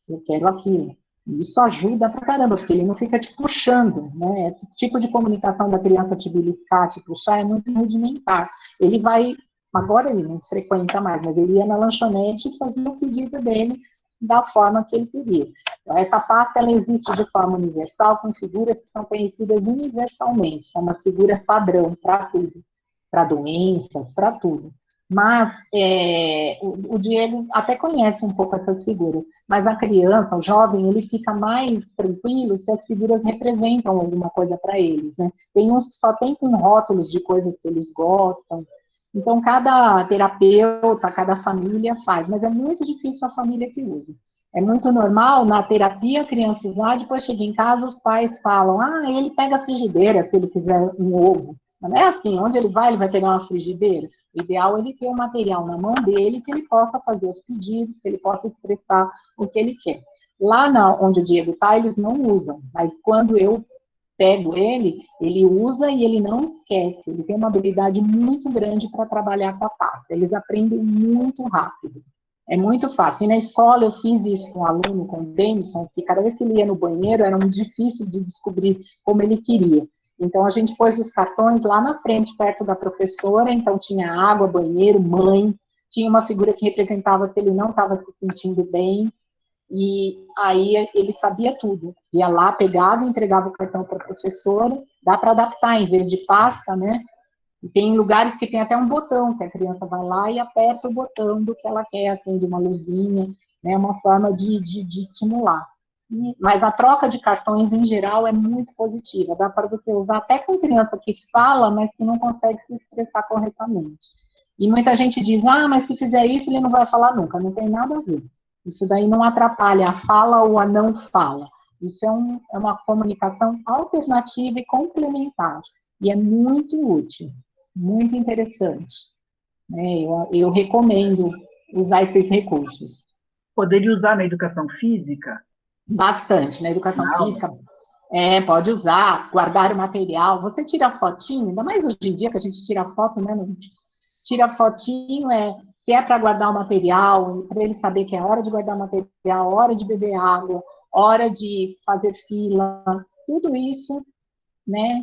eu quero aquilo. E isso ajuda pra caramba, porque ele não fica te puxando, né? Esse tipo de comunicação da criança te beliscar, te puxar, é muito rudimentar. Ele vai, agora ele não frequenta mais, mas ele ia na lanchonete e fazia o pedido dele da forma que ele queria. Então, essa pasta, ela existe de forma universal, com figuras que são conhecidas universalmente, são umas figuras padrão para tudo, para doenças, para tudo. Mas o Diego até conhece um pouco essas figuras, mas a criança, o jovem, ele fica mais tranquilo se as figuras representam alguma coisa para eles, né? Tem uns que só tem com rótulos de coisas que eles gostam. Então, cada terapeuta, cada família faz, mas é muito difícil a família que usa. É muito normal, na terapia, a criança usar, depois chega em casa, os pais falam, ele pega a frigideira se ele quiser um ovo. Não é assim, onde ele vai pegar uma frigideira? O ideal é ele ter o material na mão dele, que ele possa fazer os pedidos, que ele possa expressar o que ele quer. Lá onde o Diego está, eles não usam, mas quando eu pego ele usa e ele não esquece. Ele tem uma habilidade muito grande para trabalhar com a pasta. Eles aprendem muito rápido. É muito fácil. E na escola eu fiz isso com um aluno, com o Denison, que cada vez que ele ia no banheiro era muito difícil de descobrir como ele queria. Então, a gente pôs os cartões lá na frente, perto da professora, então tinha água, banheiro, mãe, tinha uma figura que representava se ele não estava se sentindo bem, e aí ele sabia tudo. Ia lá, pegava e entregava o cartão para a professora, dá para adaptar, em vez de pasta, né? E tem lugares que tem até um botão, que a criança vai lá e aperta o botão do que ela quer, acende uma luzinha, né? Uma forma de estimular. Mas a troca de cartões, em geral, é muito positiva. Dá para você usar até com criança que fala, mas que não consegue se expressar corretamente. E muita gente diz, mas se fizer isso, ele não vai falar nunca. Não tem nada a ver. Isso daí não atrapalha a fala ou a não fala. Isso é uma comunicação alternativa e complementar. E é muito útil, muito interessante. Eu recomendo usar esses recursos. Poderia usar na educação física? Bastante, na educação física. Pode usar, guardar o material. Você tira fotinho, ainda mais hoje em dia que a gente tira foto, né? Tira fotinho, se é para guardar o material, para ele saber que é hora de guardar o material, hora de beber água, hora de fazer fila, tudo isso né?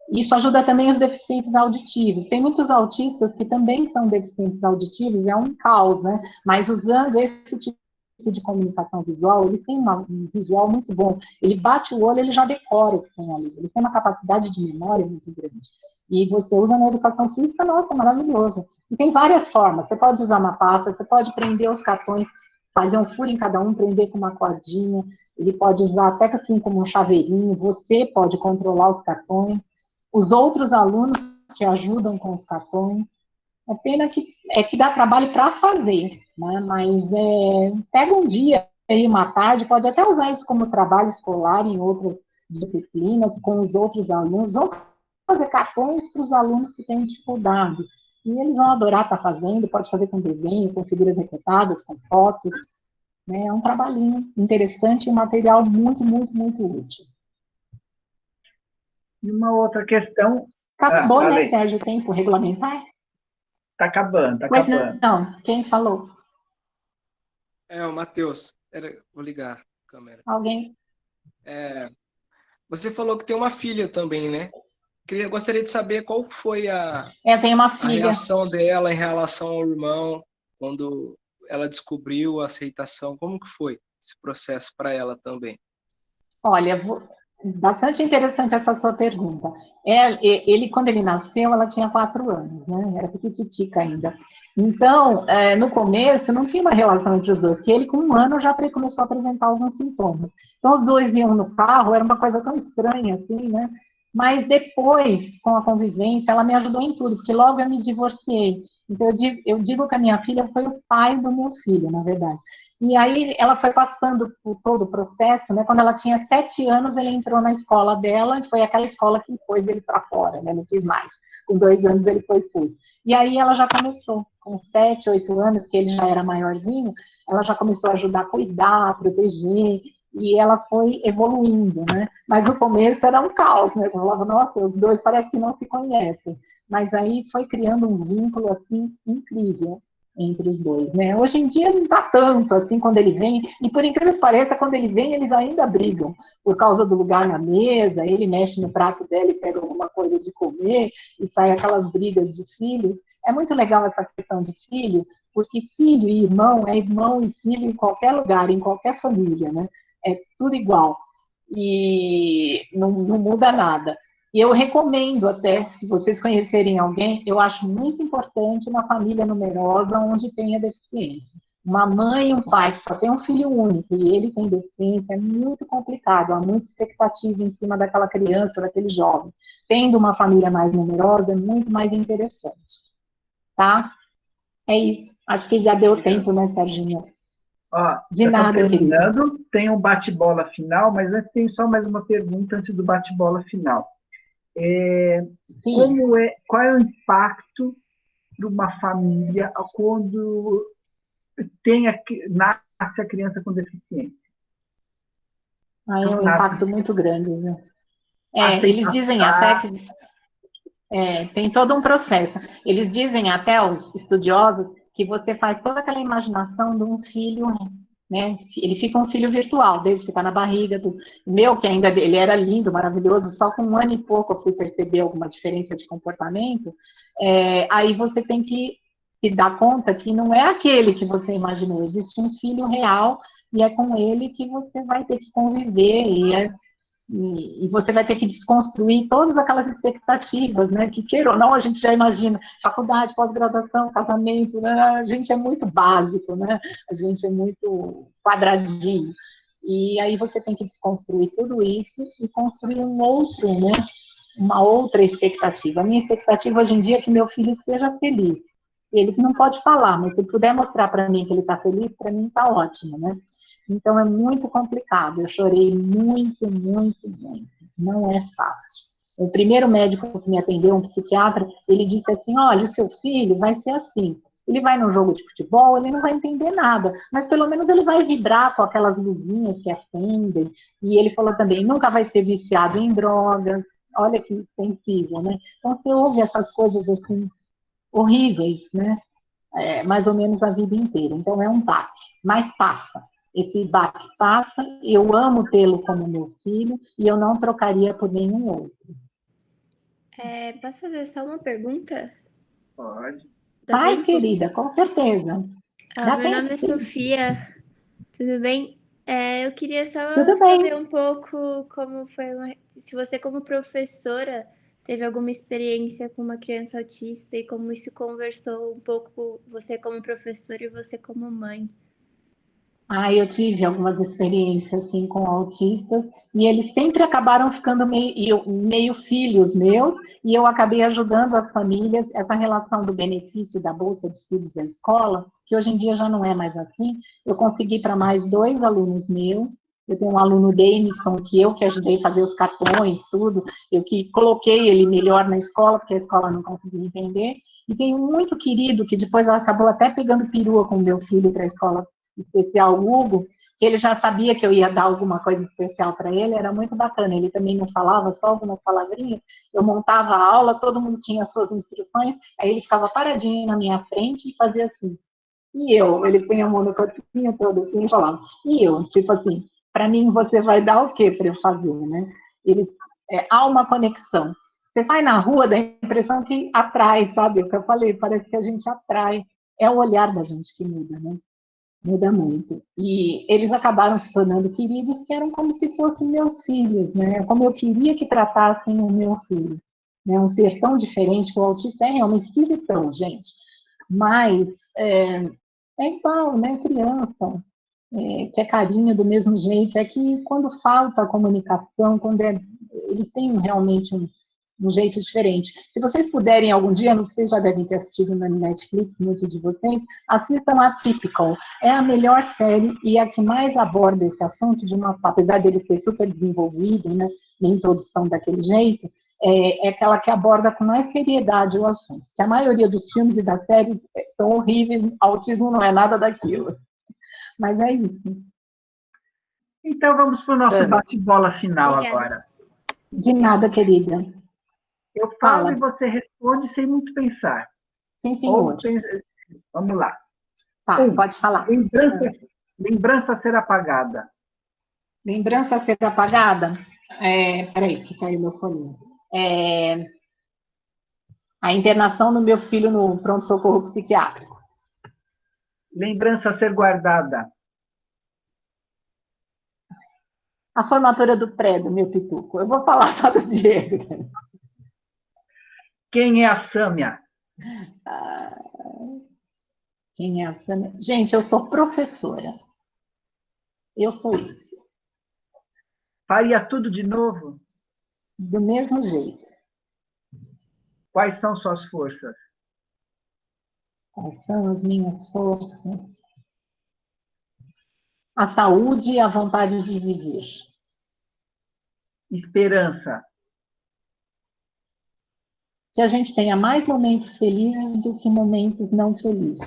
Isso ajuda também os deficientes auditivos. Tem muitos autistas que também são deficientes auditivos, é um caos, né? Mas usando esse tipo de comunicação visual, eles têm um visual muito bom. Ele bate o olho, ele já decora o que tem ali. Eles têm uma capacidade de memória muito grande. E você usa na educação física, nossa, maravilhoso. E tem várias formas. Você pode usar uma pasta, você pode prender os cartões, fazer um furo em cada um, prender com uma cordinha. Ele pode usar até assim como um chaveirinho. Você pode controlar os cartões. Os outros alunos te ajudam com os cartões. É pena que dá trabalho para fazer, né? Mas pega um dia e uma tarde, pode até usar isso como trabalho escolar em outras disciplinas, com os outros alunos, ou fazer cartões para os alunos que têm dificuldade. E eles vão adorar estar fazendo, pode fazer com desenho, com figuras recortadas, com fotos. Né? É um trabalhinho interessante e um material muito, muito, muito útil. E uma outra questão... Acabou, né, Sérgio, o tempo regulamentar? Está acabando, está acabando. Não, quem falou? É o Matheus. Vou ligar a câmera. Alguém? Você falou que tem uma filha também, né? Gostaria de saber qual foi Eu tenho uma filha. A reação dela em relação ao irmão, quando ela descobriu a aceitação. Como que foi esse processo para ela também? Olha, bastante interessante essa sua pergunta. Ele, quando ele nasceu, ela tinha 4 anos, né? Era pequititica ainda. Então, no começo, não tinha uma relação entre os dois, que ele, com 1 ano, já começou a apresentar alguns sintomas. Então, os dois iam no carro, era uma coisa tão estranha, assim, né? Mas depois, com a convivência, ela me ajudou em tudo, porque logo eu me divorciei. Então, eu digo que a minha filha foi o pai do meu filho, na verdade. E aí ela foi passando por todo o processo, né? Quando ela tinha 7 anos, ele entrou na escola dela, e foi aquela escola que pôs ele para fora, né? Não quis mais. Com 2 anos ele foi expulso. E aí ela já começou, com 7, 8 anos, que ele já era maiorzinho, ela já começou a ajudar a cuidar, a proteger, e ela foi evoluindo, né? Mas no começo era um caos, né? Eu falava, nossa, os dois parecem que não se conhecem. Mas aí foi criando um vínculo, assim, incrível entre os dois, né? Hoje em dia não está tanto, assim, quando ele vem, e por incrível que pareça, quando ele vem, eles ainda brigam, por causa do lugar na mesa, ele mexe no prato dela e pega alguma coisa de comer, e sai aquelas brigas de filhos. É muito legal essa questão de filho, porque filho e irmão é irmão e filho em qualquer lugar, em qualquer família, né? É tudo igual, e não muda nada. E eu recomendo até, se vocês conhecerem alguém, eu acho muito importante uma família numerosa onde tenha deficiência. Uma mãe e um pai que só tem um filho único e ele tem deficiência é muito complicado, há muita expectativa em cima daquela criança, daquele jovem. Tendo uma família mais numerosa é muito mais interessante. Tá? É isso. Acho que já deu tempo, né, Serginho? Ó, de nada, terminando, tem um bate-bola final, mas antes tem só mais uma pergunta antes do bate-bola final. Qual é o impacto para uma família quando nasce a criança com deficiência? É um impacto muito grande, né? Eles dizem até que tem todo um processo. Eles dizem até, os estudiosos, que você faz toda aquela imaginação de um filho, né? Ele fica um filho virtual, desde que está na barriga. O meu, que ainda ele era lindo, maravilhoso, só com 1 ano e pouco eu fui perceber alguma diferença de comportamento. Aí você tem que se dar conta que não é aquele que você imaginou, existe um filho real e é com ele que você vai ter que conviver e você vai ter que desconstruir todas aquelas expectativas, né, que queira ou não, a gente já imagina, faculdade, pós-graduação, casamento, né, a gente é muito básico, né, a gente é muito quadradinho, e aí você tem que desconstruir tudo isso e construir uma outra expectativa. A minha expectativa hoje em dia é que meu filho seja feliz, ele não pode falar, mas se puder mostrar para mim que ele está feliz, para mim está ótimo, né. Então, é muito complicado. Eu chorei muito, muito, muito. Não é fácil. O primeiro médico que me atendeu, um psiquiatra, ele disse assim, olha, o seu filho vai ser assim. Ele vai num jogo de futebol, ele não vai entender nada, mas pelo menos ele vai vibrar com aquelas luzinhas que acendem. E ele falou também, nunca vai ser viciado em drogas. Olha que sensível, né? Então, você ouve essas coisas assim, horríveis, né? Mais ou menos a vida inteira. Então, é um baque, mas passa. Esse baque passa, eu amo tê-lo como meu filho e eu não trocaria por nenhum outro. Posso fazer só uma pergunta? Pode. Dá Ai, tempo? querida, com certeza. Dá Meu nome tempo, é sim. Sofia, tudo bem? Eu queria só Tudo saber bem. um pouco como foi, se você como professora teve alguma experiência com uma criança autista e como isso conversou um pouco você como professora e você como mãe. Eu tive algumas experiências assim com autistas e eles sempre acabaram ficando meio filhos meus e eu acabei ajudando as famílias. Essa relação do benefício da bolsa de estudos da escola, que hoje em dia já não é mais assim, eu consegui para mais 2 alunos meus. Eu tenho um aluno Denison, que eu que ajudei a fazer os cartões, tudo, eu que coloquei ele melhor na escola, porque a escola não conseguia entender. E tem um muito querido, que depois acabou até pegando perua com o meu filho para a escola especial, Hugo, que ele já sabia que eu ia dar alguma coisa especial para ele, era muito bacana. Ele também não falava, só algumas palavrinhas. Eu montava a aula, todo mundo tinha as suas instruções, aí ele ficava paradinho na minha frente e fazia assim. E eu, ele punha a mão no corpinho todo assim e falava. E eu, tipo assim, para mim você vai dar o quê para eu fazer, né? Ele, há uma conexão. Você sai na rua, dá a impressão que atrai, sabe? O que eu falei, parece que a gente atrai. É o olhar da gente que muda, né? Muda muito. E eles acabaram se tornando queridos, que eram como se fossem meus filhos, né? Como eu queria que tratassem o meu filho. Né? Um ser tão diferente, que o autista é realmente esquisitão, gente. Mas é igual, né? Criança, quer carinho do mesmo jeito. É que quando falta a comunicação, eles têm realmente um jeito diferente. Se vocês puderem algum dia, vocês já devem ter assistido na Netflix, muitos de vocês, assistam Atypical. É a melhor série e a que mais aborda esse assunto, apesar dele ser super desenvolvido, né, nem todos são daquele jeito, é aquela que aborda com mais seriedade o assunto. Que a maioria dos filmes e das séries são horríveis, autismo não é nada daquilo. Mas é isso. Então, vamos para o nosso bate-bola final agora. De nada, querida. Eu falo e você responde sem muito pensar. Sim, senhor. Vamos lá. Tá, pode falar. Lembrança a ser apagada. Lembrança a ser apagada? Peraí, que caiu meu fone. A internação do meu filho no pronto-socorro psiquiátrico. Lembrança a ser guardada. A formatura do do meu pituco. Eu vou falar só do Diego. Quem é a Sâmia? Quem é a Sâmia? Gente, eu sou professora. Eu sou isso. Faria tudo de novo? Do mesmo jeito. Quais são suas forças? Quais são as minhas forças? A saúde e a vontade de viver. Esperança. Que a gente tenha mais momentos felizes do que momentos não felizes.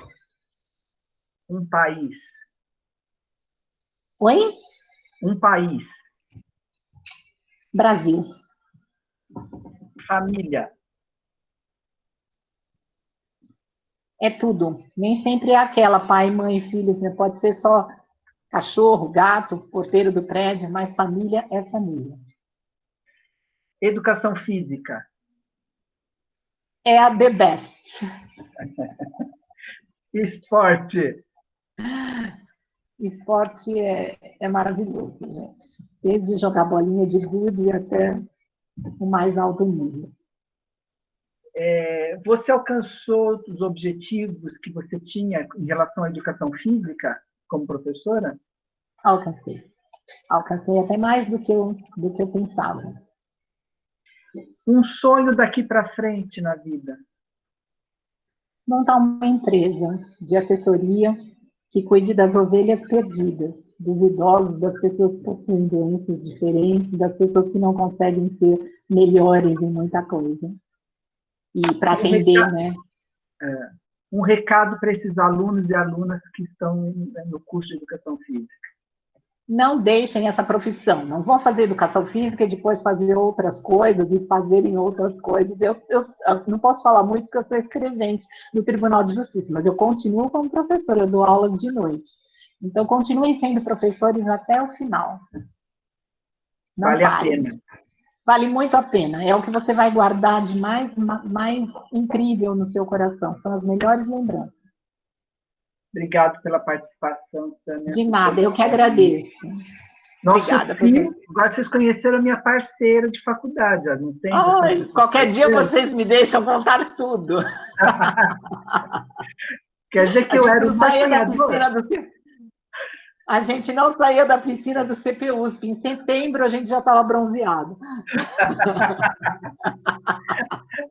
Um país. Oi? Um país. Brasil. Família. É tudo. Nem sempre é aquela pai, mãe, filho. Pode ser só cachorro, gato, porteiro do prédio, mas família é família. Educação física. É a the best. Esporte. Esporte é maravilhoso, gente. Desde jogar bolinha de gude até o mais alto nível. Você alcançou os objetivos que você tinha em relação à educação física como professora? Alcancei. Alcancei até mais do que eu pensava. Um sonho daqui para frente na vida? Montar uma empresa de assessoria que cuide das ovelhas perdidas, dos idosos, das pessoas que possuem doenças diferentes, das pessoas que não conseguem ser melhores em muita coisa. E para atender, né? Um recado para esses alunos e alunas que estão no curso de educação física. Não deixem essa profissão. Não vão fazer educação física e depois fazer outras coisas e fazerem outras coisas. Eu não posso falar muito porque eu sou escrevente no Tribunal de Justiça, mas eu continuo como professora, eu dou aulas de noite. Então, continuem sendo professores até o final. Não vale parem. a pena. Vale muito a pena. É o que você vai guardar de mais incrível no seu coração. São as melhores lembranças. Obrigado pela participação, Sâmia. De nada, eu que agradeço. Obrigada. Agora vocês conheceram a minha parceira de faculdade, não tem? Qualquer dia vocês me deixam contar tudo. Quer dizer que eu era uma sonhadora? A gente não saía da piscina do CPUSP. Em setembro a gente já estava bronzeado.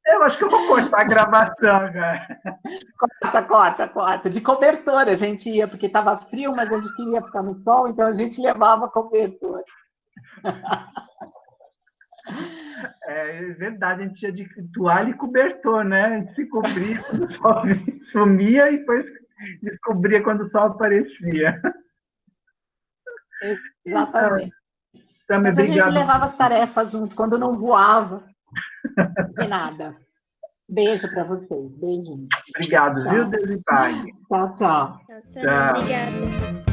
Eu acho que eu vou cortar a gravação agora. Corta. De cobertor a gente ia, porque estava frio, mas a gente queria ficar no sol, então a gente levava cobertor. É verdade, a gente tinha de toalha e cobertor, né? A gente se cobria quando o sol sumia e depois descobria quando o sol aparecia. Exatamente. Sâmia, mas a obrigado. gente levava as tarefas junto, quando não voava. De nada. Beijo para vocês. Beijinho. Obrigado, viu, Deus e Pai. Tchau. Obrigada.